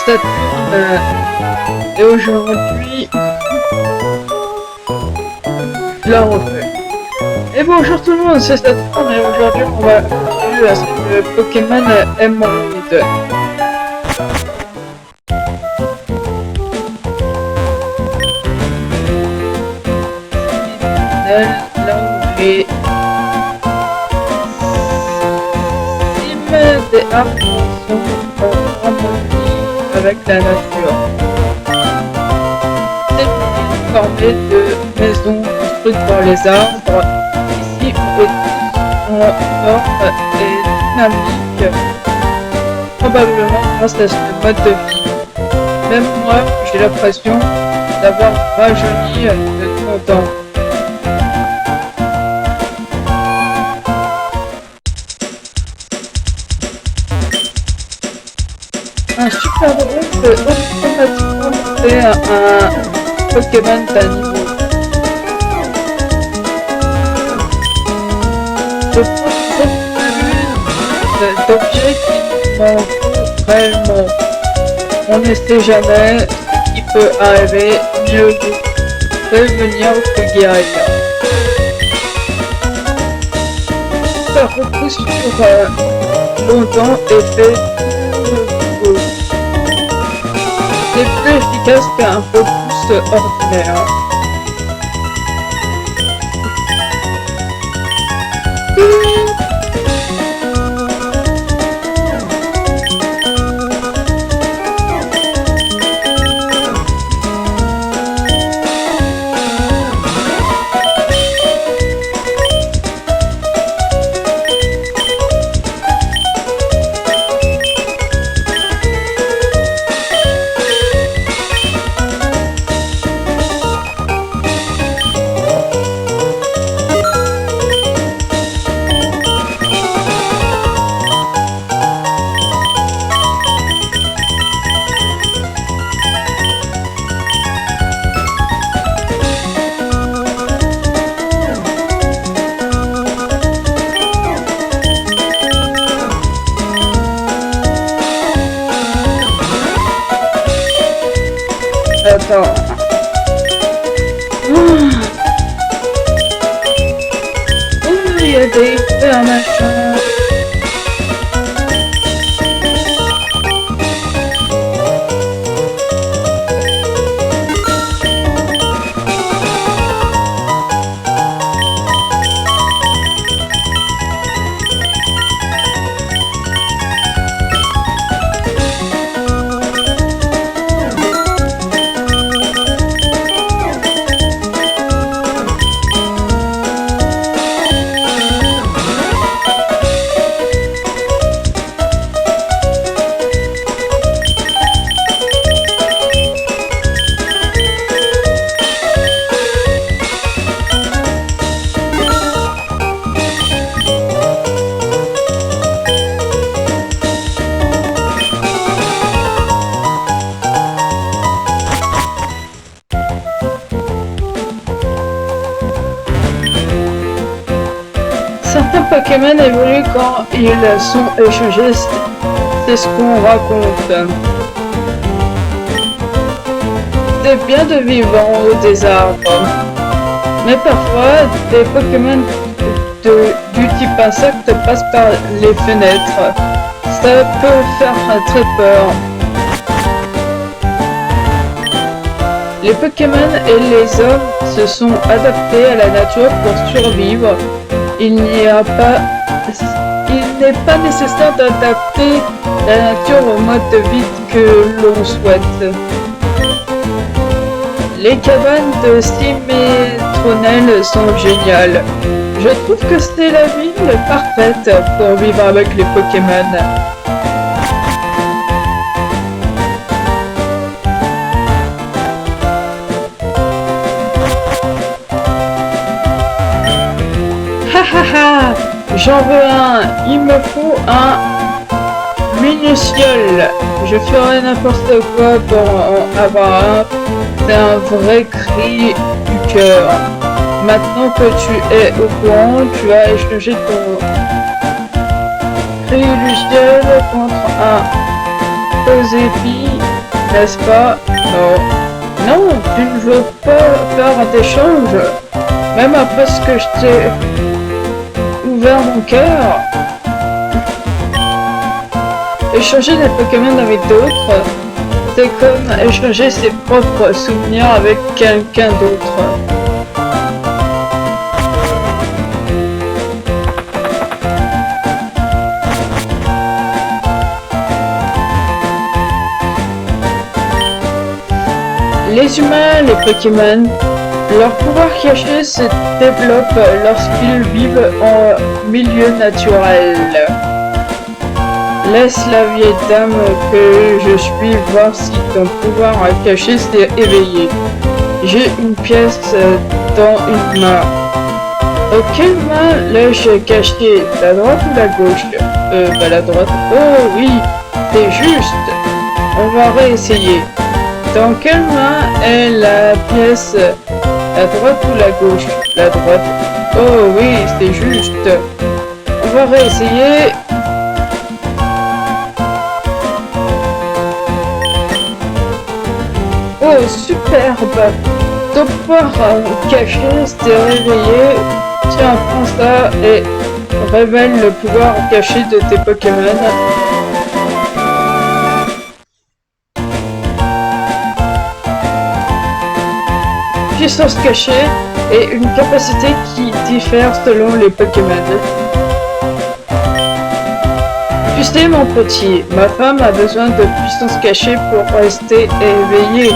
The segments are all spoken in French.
Saturne. Et aujourd'hui, je la refais. Et bonjour tout le monde, c'est Saturne et aujourd'hui on va continuer à le Pokémon Emerald. Là où les cimes des arbres sont en harmonie avec la nature. C'est formé de maisons construites par les arbres. Ici, on retrouve son forme et dynamique, probablement grâce à ce mode de vie. Même moi, j'ai l'impression d'avoir rajeuni de tout temps. Un super drôle peut automatiquement monter un Pokémon d'un niveau. Je prends plus d'objets qui m'en font réellement. On ne sait jamais ce qui peut arriver, mieux vaut prévenir que guérir. Ça repousse sur longtemps et fait c'est plus efficace qu'un repousse ordinaire. Attends. Il y a des fleurs machin. Certains Pokémon évoluent quand ils sont échangés, c'est ce qu'on raconte. C'est bien de vivre en haut des arbres, mais parfois des Pokémon du type insecte passent par les fenêtres. Ça peut faire très peur. Les Pokémon et les hommes se sont adaptés à la nature pour survivre. Il n'est pas nécessaire d'adapter la nature au mode de vie que l'on souhaite. Les cabanes de Cimétronel sont géniales. Je trouve que c'est la ville parfaite pour vivre avec les Pokémon. J'en veux un, il me faut un Minusciole. Je ferai n'importe quoi pour en avoir un. C'est un vrai cri du cœur. Maintenant que tu es au courant, tu as échangé ton cri du ciel contre un Osépi n'est-ce pas? Non. Non, tu ne veux pas faire d'échange. Même après ce que je t'ai ouvert mon cœur. Échanger des Pokémon avec d'autres, c'est comme échanger ses propres souvenirs avec quelqu'un d'autre. Les humains, les Pokémon, leur pouvoir caché se développe lorsqu'ils vivent en milieu naturel. Laisse la vieille dame que je suis voir si ton pouvoir caché s'est éveillé. J'ai une pièce dans une main. Dans quelle main l'ai-je caché? La droite ou la gauche? La droite. Oh oui, c'est juste. On va réessayer. Dans quelle main est la pièce? La droite ou la gauche? La droite. Oh oui, c'est juste. On va réessayer. Oh, superbe! Ton pouvoir caché s'est réveillé. Tiens, prends ça et révèle le pouvoir caché de tes Pokémon. Puissance cachée est une capacité qui diffère selon les Pokémon. Tu sais mon petit, ma femme a besoin de puissance cachée pour rester éveillée.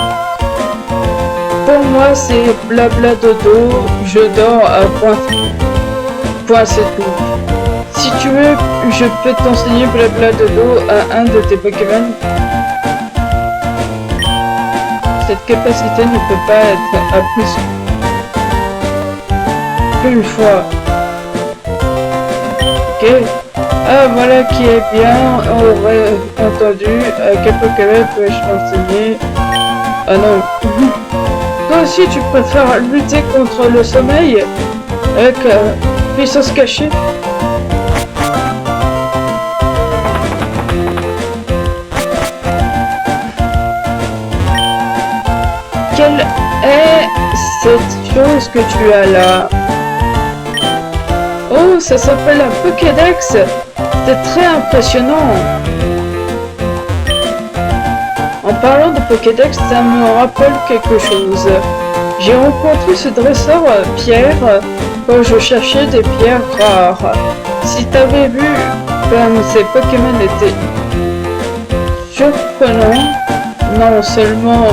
Pour moi c'est blabla dodo, je dors à point c'est tout. Si tu veux, je peux t'enseigner blabla dodo à un de tes Pokémon. Cette capacité ne peut pas être à plus qu'une fois. Ok. Ah voilà qui est bien, on aurait entendu. Quel Pokémon peux-je t'enseigner? Ah non. Toi aussi tu préfères lutter contre le sommeil avec puissance cachée? Quelle est cette chose que tu as là? Oh, ça s'appelle un Pokédex. C'est très impressionnant. En parlant de Pokédex, ça me rappelle quelque chose. J'ai rencontré ce dresseur Pierre quand je cherchais des pierres rares. Si t'avais vu comme ces Pokémon étaient surprenants, non seulement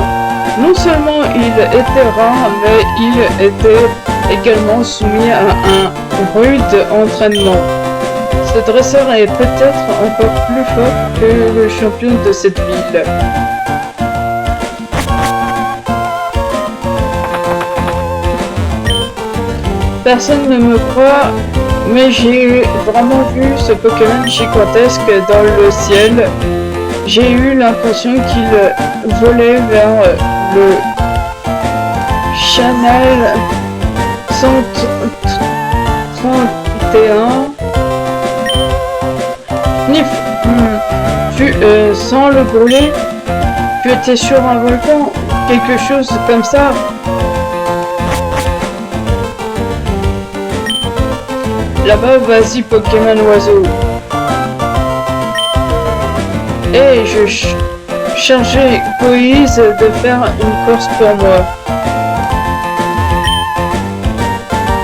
il était rare, mais il était également soumis à un rude entraînement. Ce dresseur est peut-être encore plus fort que le champion de cette ville. Personne ne me croit, mais j'ai vraiment vu ce Pokémon gigantesque dans le ciel. J'ai eu l'impression qu'il volait vers le Channel 131. Nif, sans le brûler, tu étais sur un volcan, quelque chose comme ça. Là-bas, vas-y Pokémon oiseau. Et je chargeais Poise de faire une course pour moi.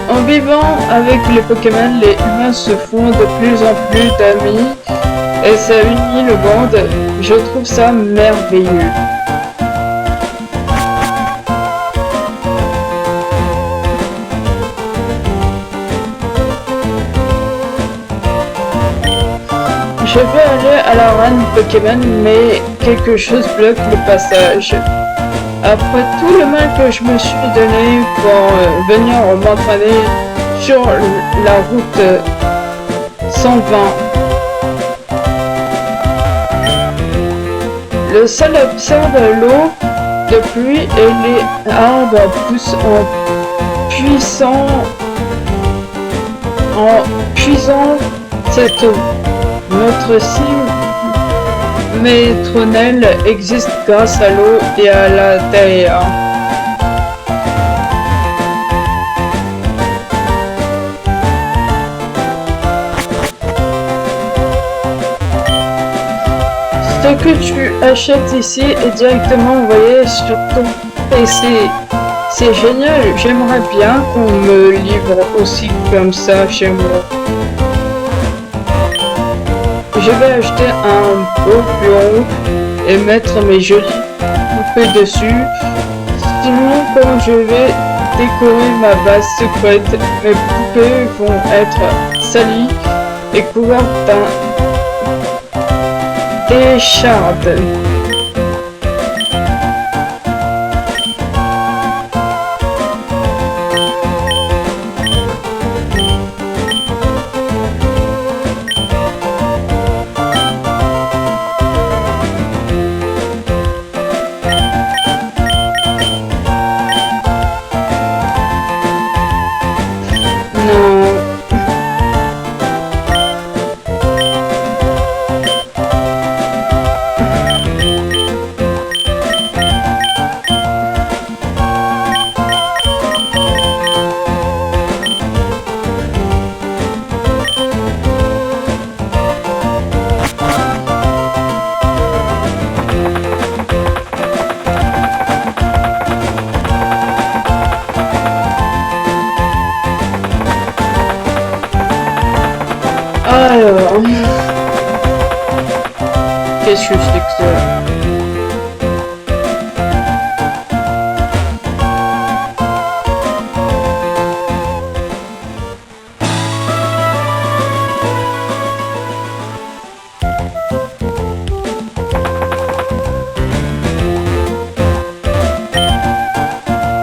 En vivant avec les Pokémon, les humains se font de plus en plus d'amis et ça unit le monde. Je trouve ça merveilleux. Je veux aller à la reine Pokémon, mais quelque chose bloque le passage. Après tout le mal que je me suis donné pour venir m'entraîner sur la route 120, le sol observe l'eau de pluie et les arbres poussent en puisant cette eau. Notre métronel existe grâce à l'eau et à la terre. Ce que tu achètes ici est directement envoyé sur ton PC. C'est génial, j'aimerais bien qu'on me livre aussi comme ça chez moi. Je vais acheter un beau bureau et mettre mes jolies poupées dessus. Sinon, quand je vais décorer ma base secrète, mes poupées vont être salies et couvertes d'échardes. Alors, qu'est-ce que c'est que ça?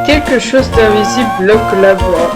Quelque chose d'invisible bloque la voie.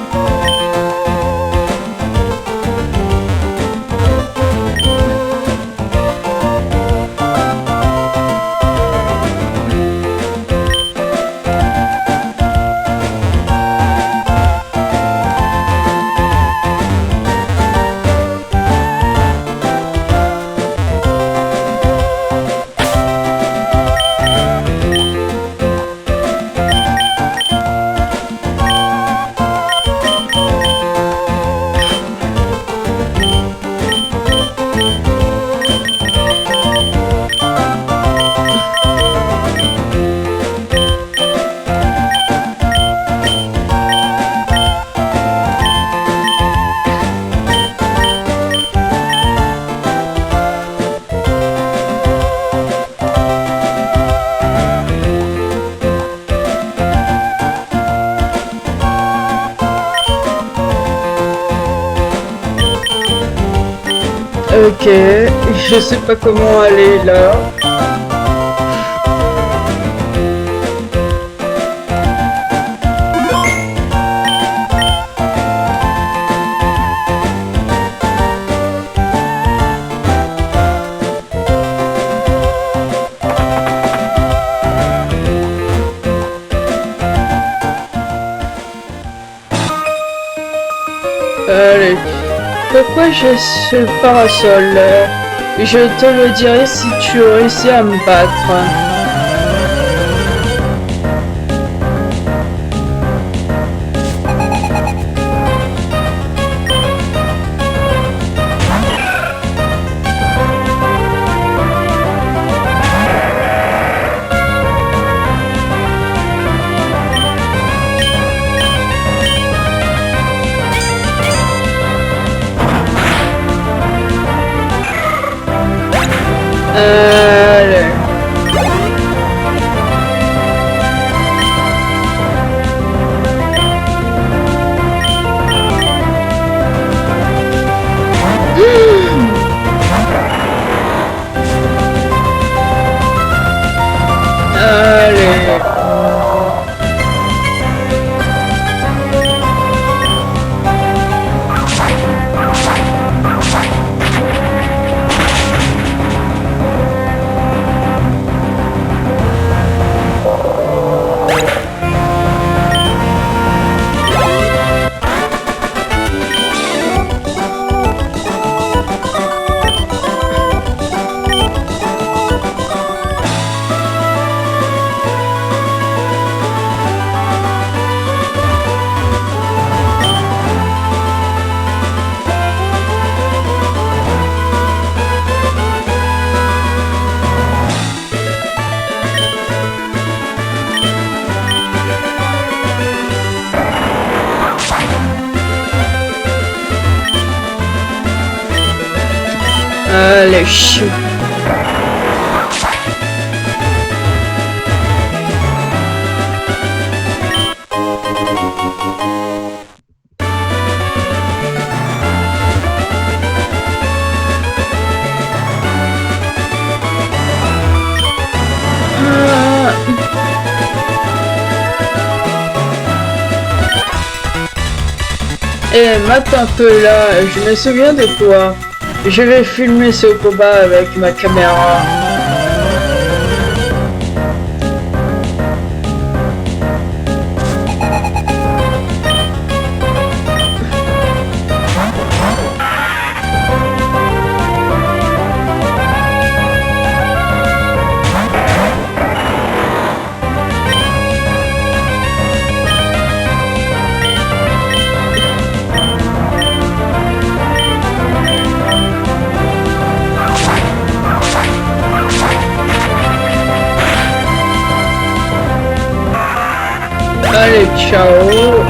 Ok, je sais pas comment aller là. Allez. Pourquoi j'ai ce parasol? Je te le dirai si tu réussis à me battre. Allez. Allez. Allez, chou. Et maintenant que là, je me souviens de quoi. Je vais filmer ce combat avec ma caméra. Allez, ciao.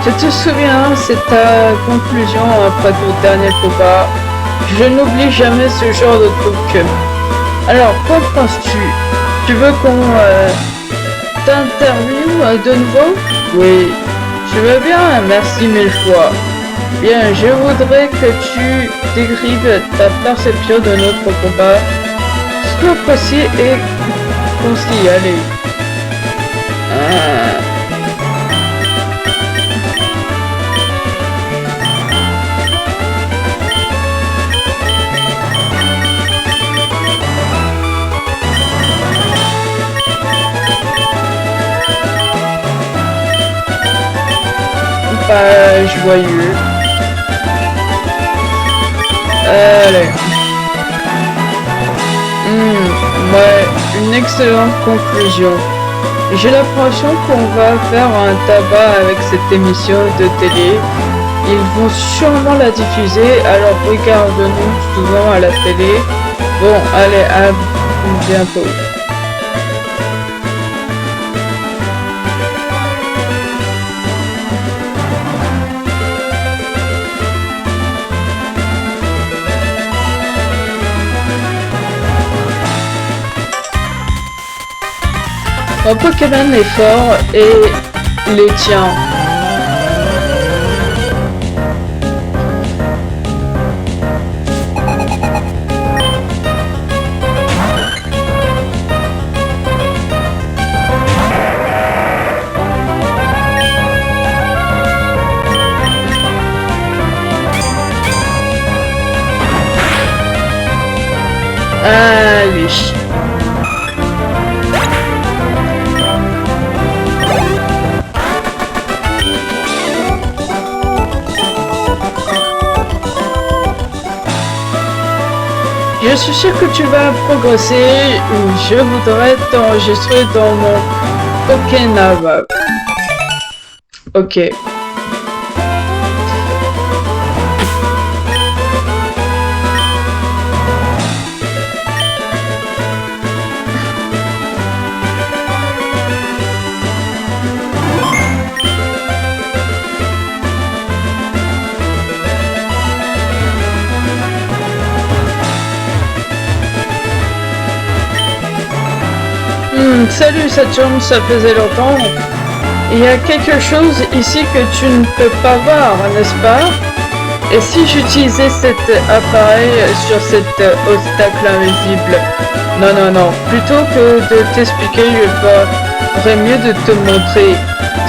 Tu te souviens, c'est ta conclusion après ton dernier combat. Je n'oublie jamais ce genre de truc. Alors, qu'en penses-tu? Tu veux qu'on t'interviewe de nouveau? Oui, je veux bien, merci mille fois. Bien, je voudrais que tu décrives ta perception de notre combat. Sois précis et concis, allez. Pas joyeux. Allez. Ouais, une excellente conclusion. J'ai l'impression qu'on va faire un tabac avec cette émission de télé. Ils vont sûrement la diffuser, alors regarde-nous souvent à la télé. Bon, allez, à bientôt. Mon Pokémon est fort et les tiens. Allez. Je suis sûr que tu vas progresser. Je voudrais t'enregistrer dans mon Pokénava. Ok. Salut Saturne, ça faisait longtemps. Il y a quelque chose ici que tu ne peux pas voir, n'est-ce pas? Et si j'utilisais cet appareil sur cet obstacle invisible? Non, non, non. Plutôt que de t'expliquer, je ferais mieux de te montrer.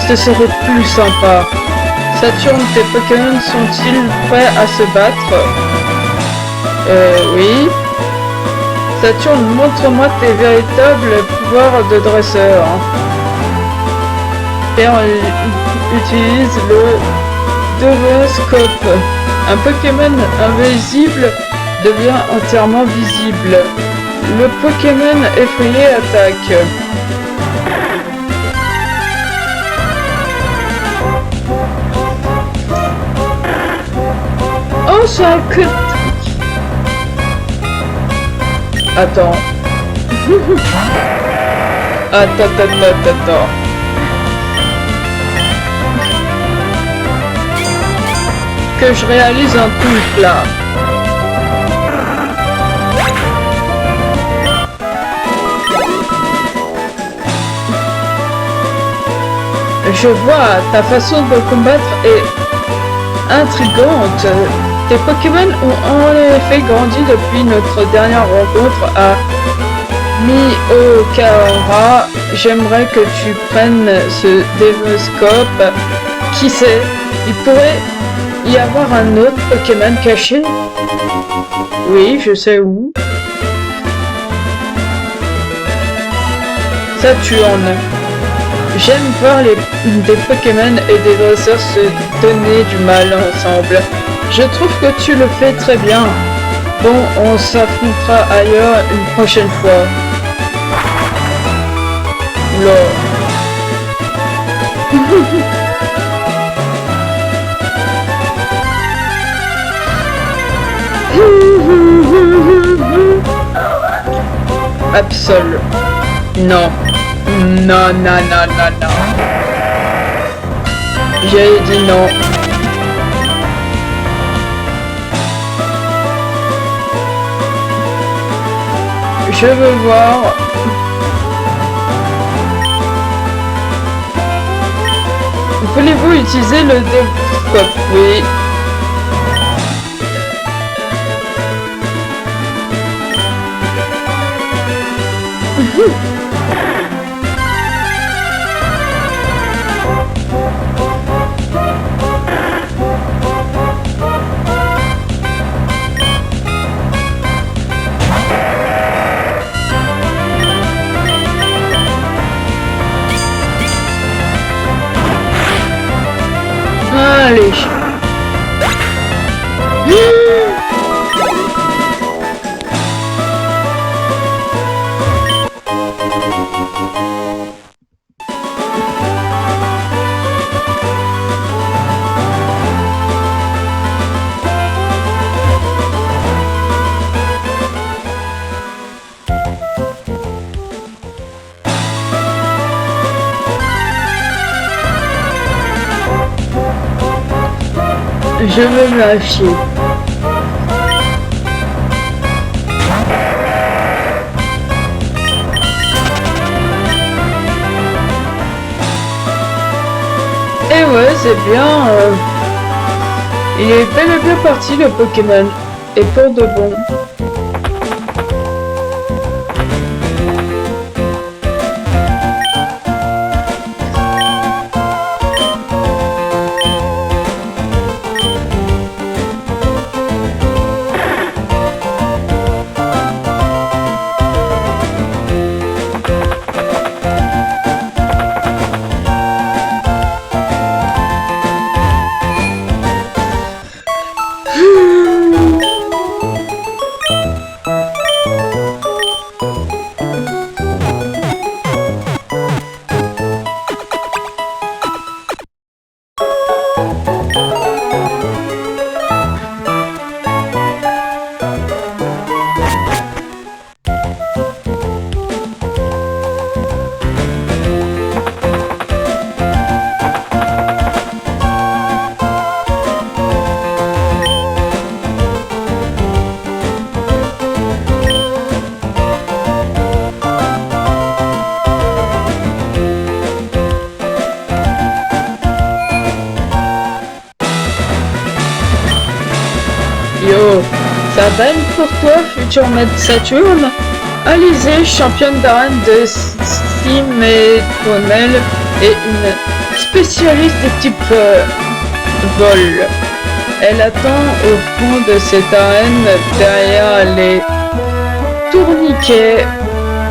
Ce serait plus sympa. Saturne, tes Pokémon sont-ils prêts à se battre? Oui. Saturne, montre-moi tes véritables pouvoirs de dresseur. Et on utilise le Devinscope. Un Pokémon invisible devient entièrement visible. Le Pokémon effrayé attaque. Oh, ça que... Attends. Attends. Que je réalise un truc là. Je vois, ta façon de combattre est intrigante. Tes Pokémon ont en effet grandi depuis notre dernière rencontre à Miokaora. J'aimerais que tu prennes ce Dévoscope. Qui sait, il pourrait y avoir un autre Pokémon caché? Oui, je sais où. Saturne. J'aime voir des Pokémon et des dresseurs se donner du mal ensemble. Je trouve que tu le fais très bien. Bon, on s'affrontera ailleurs une prochaine fois. Oula. Absol. Non. Non. J'ai dit non. Je veux voir. Voulez-vous utiliser le Dévoscope? Oui. Allez. Je veux me lâcher. Et ouais, c'est bien. Il est bel et bien parti le Pokémon. Et pour de bon. Yo, ça va pour toi, futur maître Saturne? Alizée, championne d'arène de Simétronel et une spécialiste des types vol. Elle attend au fond de cette arène, derrière les tourniquets.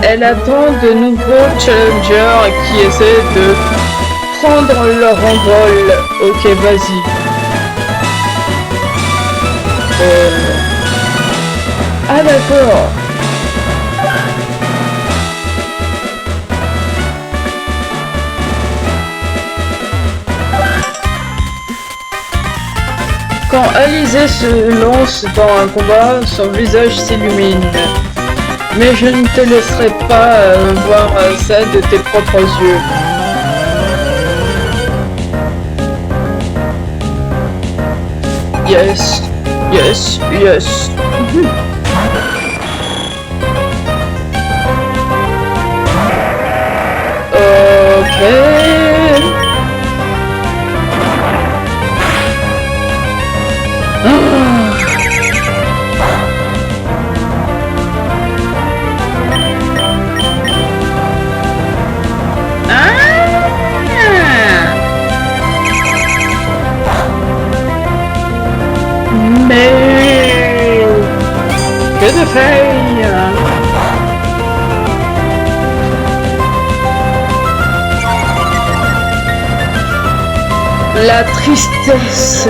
Elle attend de nouveaux challengers qui essaient de prendre leur envol. Ok, vas-y. Ah d'accord. Quand Alizé se lance dans un combat, son visage s'illumine. Mais je ne te laisserai pas voir ça de tes propres yeux. Yes, yes, yes. Okay. Mais que de feuilles. La tristesse.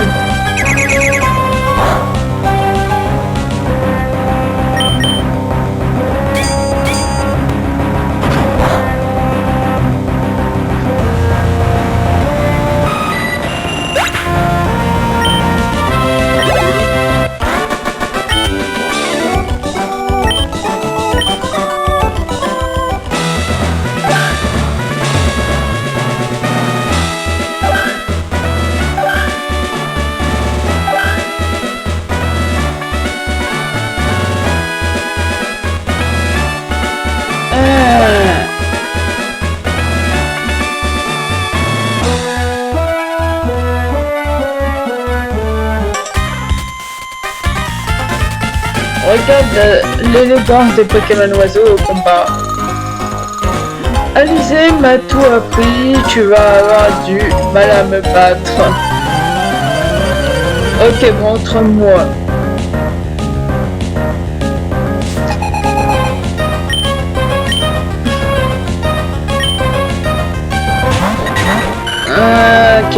Regarde l'élégance des Pokémon oiseaux au combat. Alizé m'a tout appris, tu vas avoir du mal à me battre. Ok, montre-moi. Ok.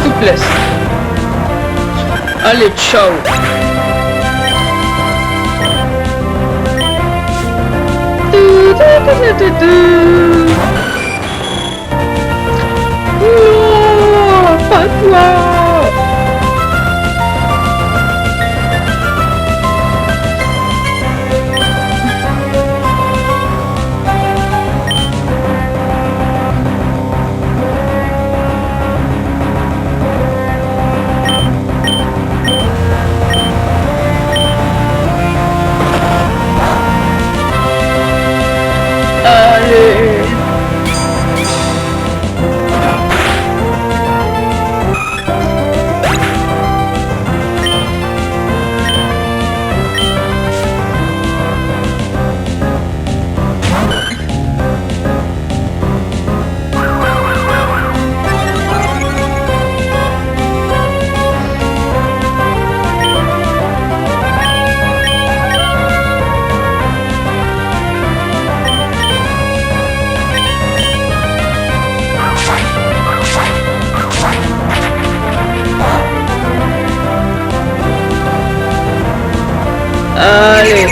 Souplesse. Allez, ciao. Non, pas toi. Allez. Allez.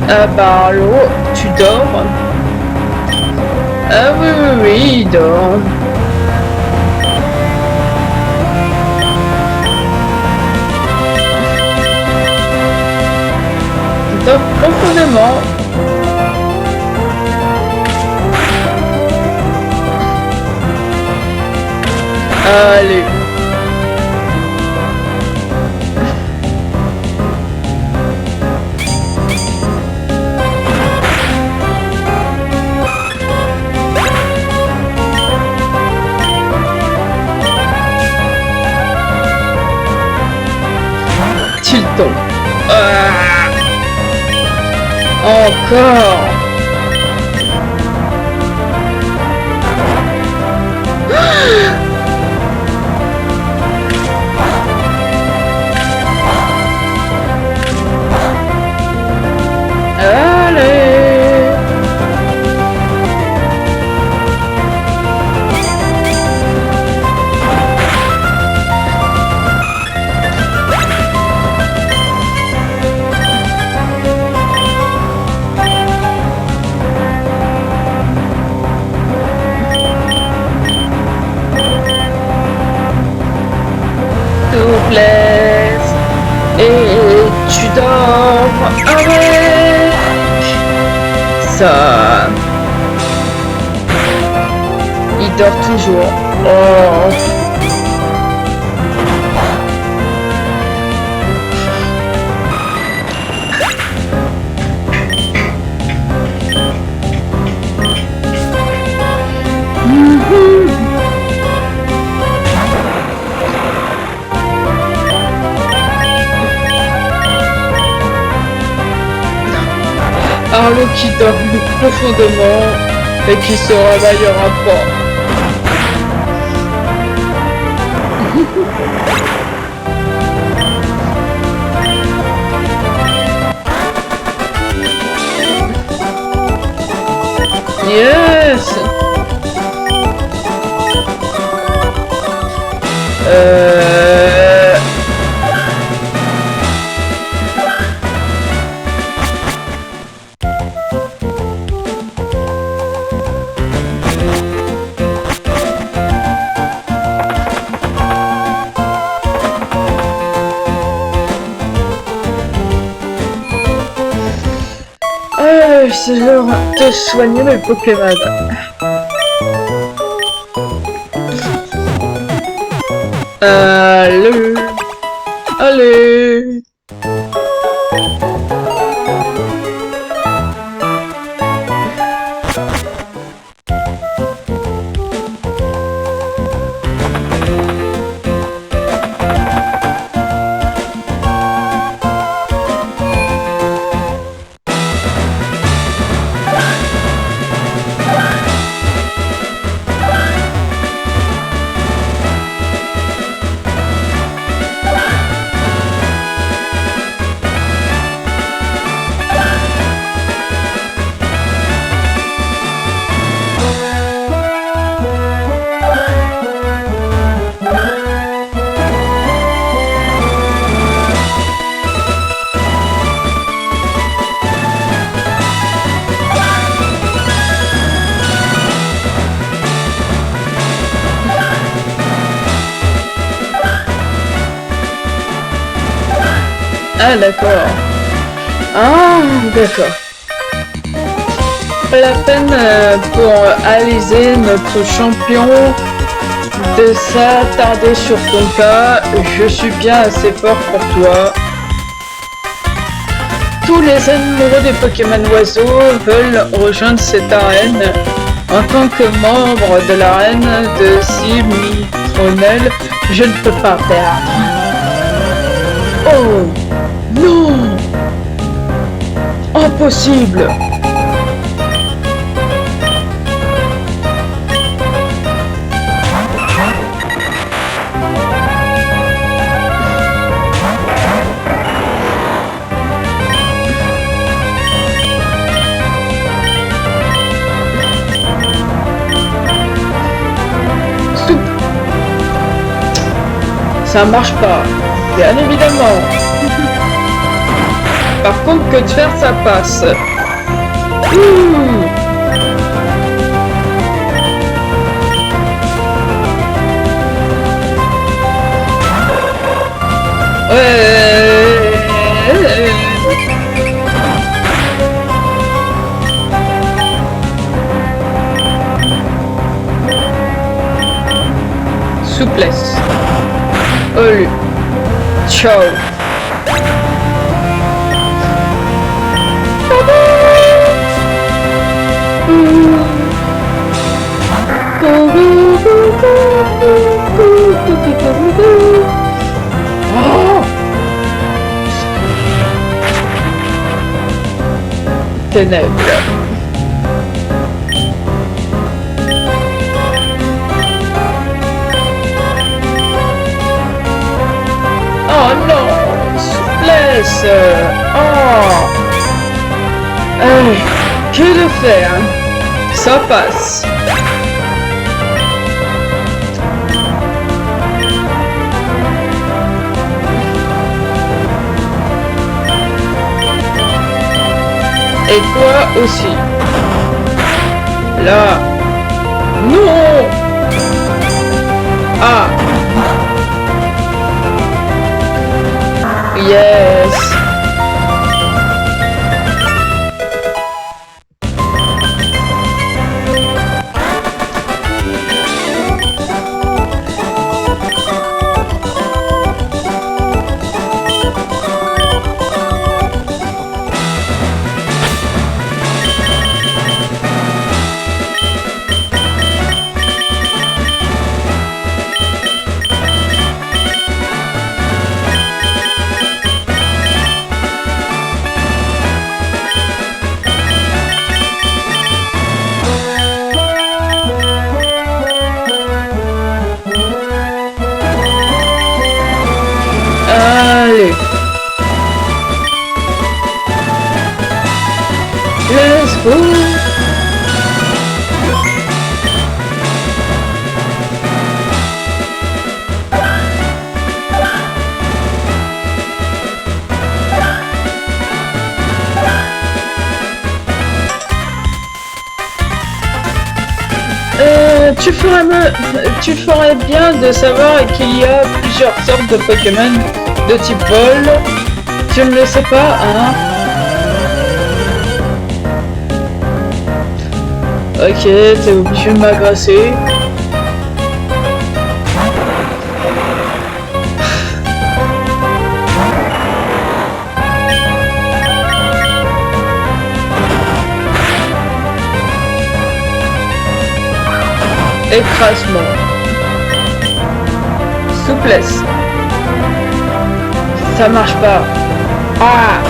Ah bah allô, tu dors? Ah oui, oui, oui, il dort. Il dort profondément. Allez. Tilton. Encore. tu dors avec ça. Il dort toujours. Oh. Arlo qui dort profondément et qui se réveillera pas. Yes. C'est l'heure de soigner mes Pokémon. Allez, allez. Ah d'accord. Ah d'accord. Pas la peine pour Alizé, notre champion, de s'attarder sur ton cas. Je suis bien assez fort pour toi. Tous les amoureux des Pokémon oiseaux veulent rejoindre cette arène. En tant que membre de l'arène de Cimitronel, je ne peux pas perdre. Oh non! Impossible! Ça marche pas, bien évidemment. Par contre, que de faire, ça passe. Ouais. Souplesse. Olu. Ciao. Oh. Ténèbres. Oh non, souplesse. Oh. Que de faire? Ça passe. Et toi aussi. Là. Non. Ah. Yes. Let's go. Tu ferais bien de savoir qu'il y a plusieurs sortes de Pokémon de type vol. Tu ne le sais pas, hein? Ok, t'es obligé de m'agresser. Écrasement. Souplesse. Ça marche pas. Ah!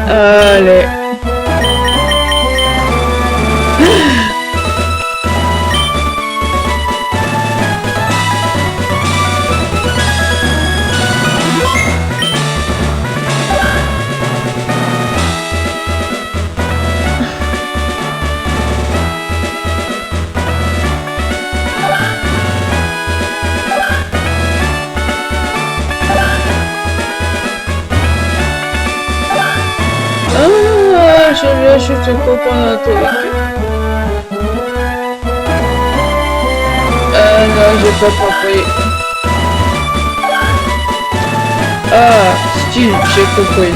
Allez. Je te comprends un truc. Non, j'ai pas compris. Ah, si, j'ai compris.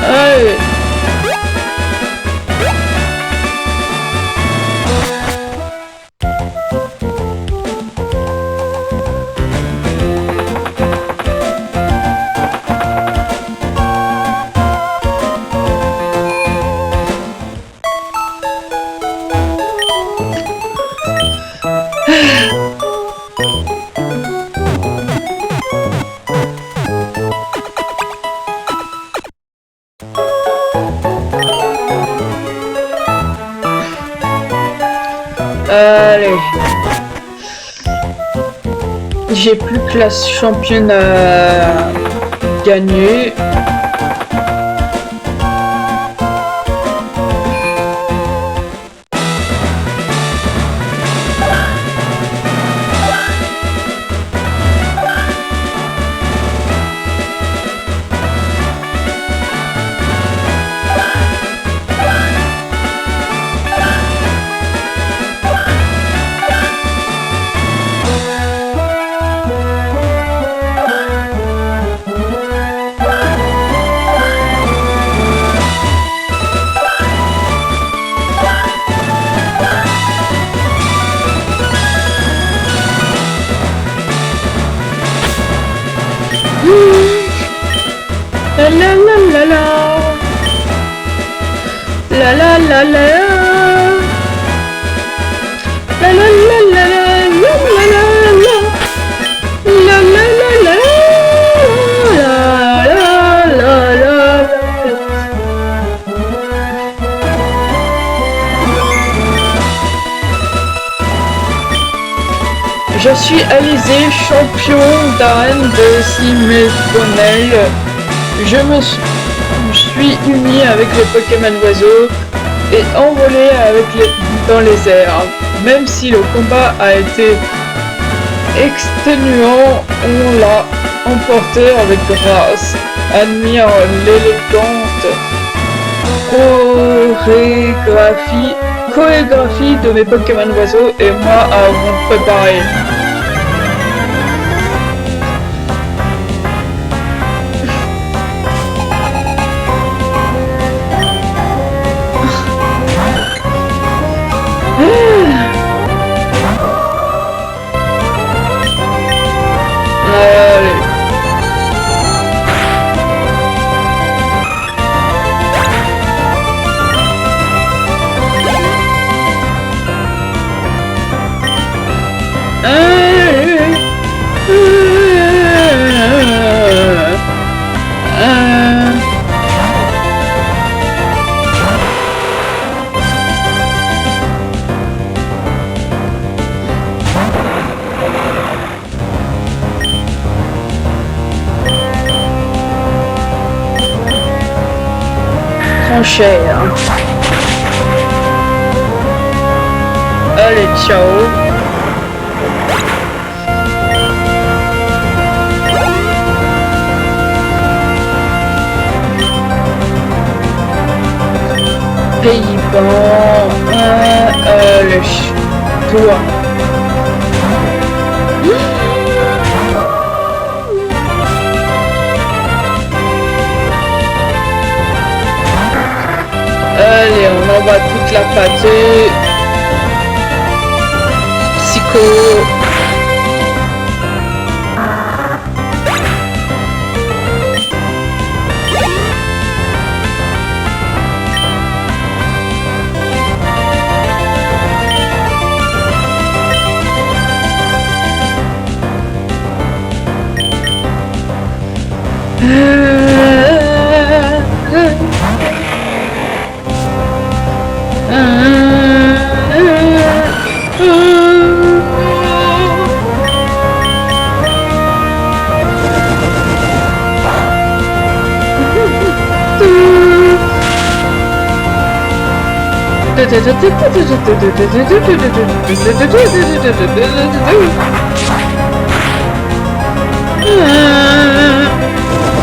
Allez. Allez. J'ai plus que la championne à gagner. La la la la la. La la la la. La la la la la. La la la la. La la la la. La la la la. Je suis Alizé, champion d'arène de Siméponel. Je me suis uni avec les Pokémon oiseaux et envolé dans les airs. Même si le combat a été exténuant, on l'a emporté avec grâce. admire l'élégante chorégraphie de mes Pokémon oiseaux et moi avons préparé. Allez. Cher. Allez, ciao. Pays-Bas. Allez, toi. Allez, on envoie toute la pâtée. Psycho.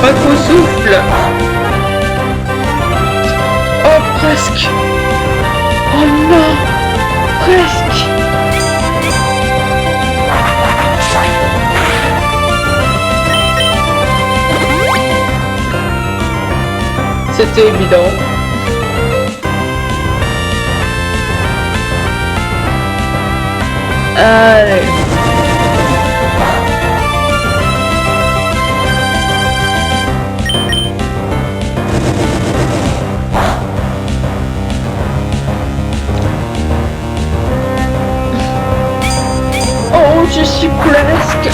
Pas qu'au souffle. Oh, presque. Oh non, presque. C'était évident. Allez. Oh, je suis presque.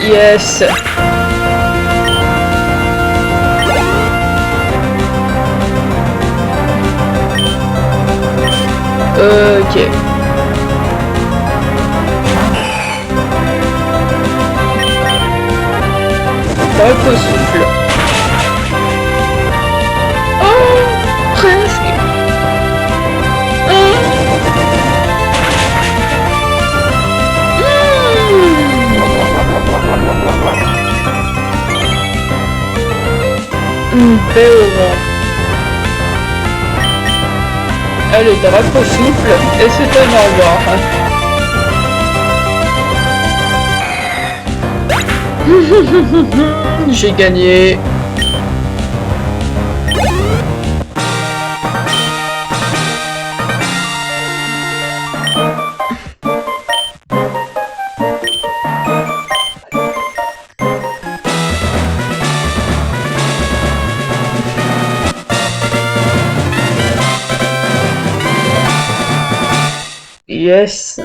Yes. Ok. Pas qu'au souffle. Oh, presque. Belle au vent. Allez, drapeau souffle, et c'est un au revoir. J'ai gagné. Yes.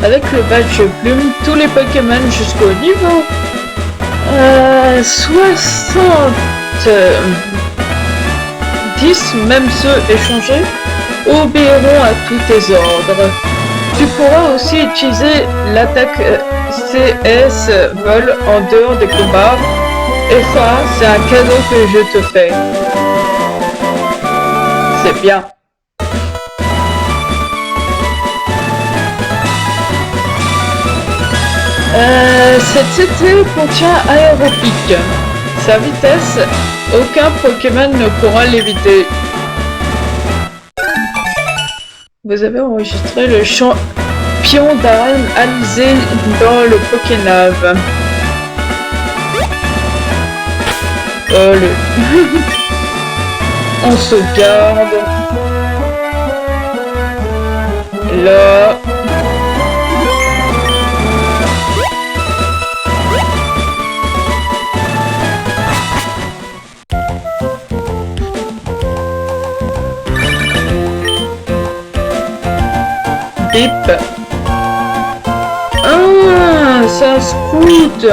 Avec le badge plume, tous les Pokémon jusqu'au niveau 70, même ceux échangés, obéiront à tous tes ordres. Tu pourras aussi utiliser l'attaque CS vol en dehors des combats. Et ça, c'est un cadeau que je te fais. C'est bien. Cette cité contient aéropic. Sa vitesse, aucun Pokémon ne pourra l'éviter. Vous avez enregistré le champion d'arène Alizé dans le Pokénav. On sauvegarde. Là. Bip. Ah, ça scoute.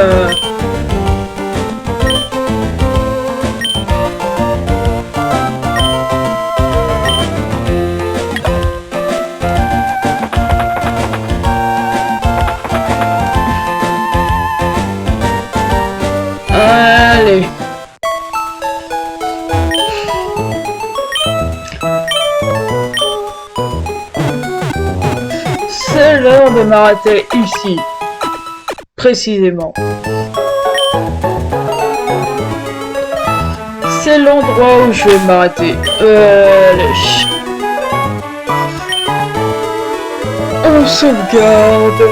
Allez. C'est l'heure de m'arrêter ici, précisément. C'est l'endroit où je vais m'arrêter. On sauvegarde.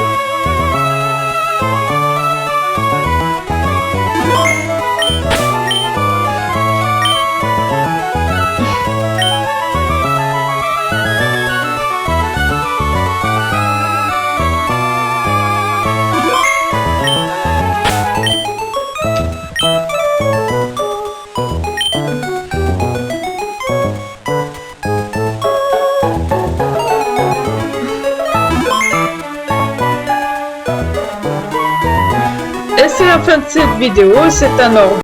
Et c'est la fin de cette vidéo, c'est un ordre.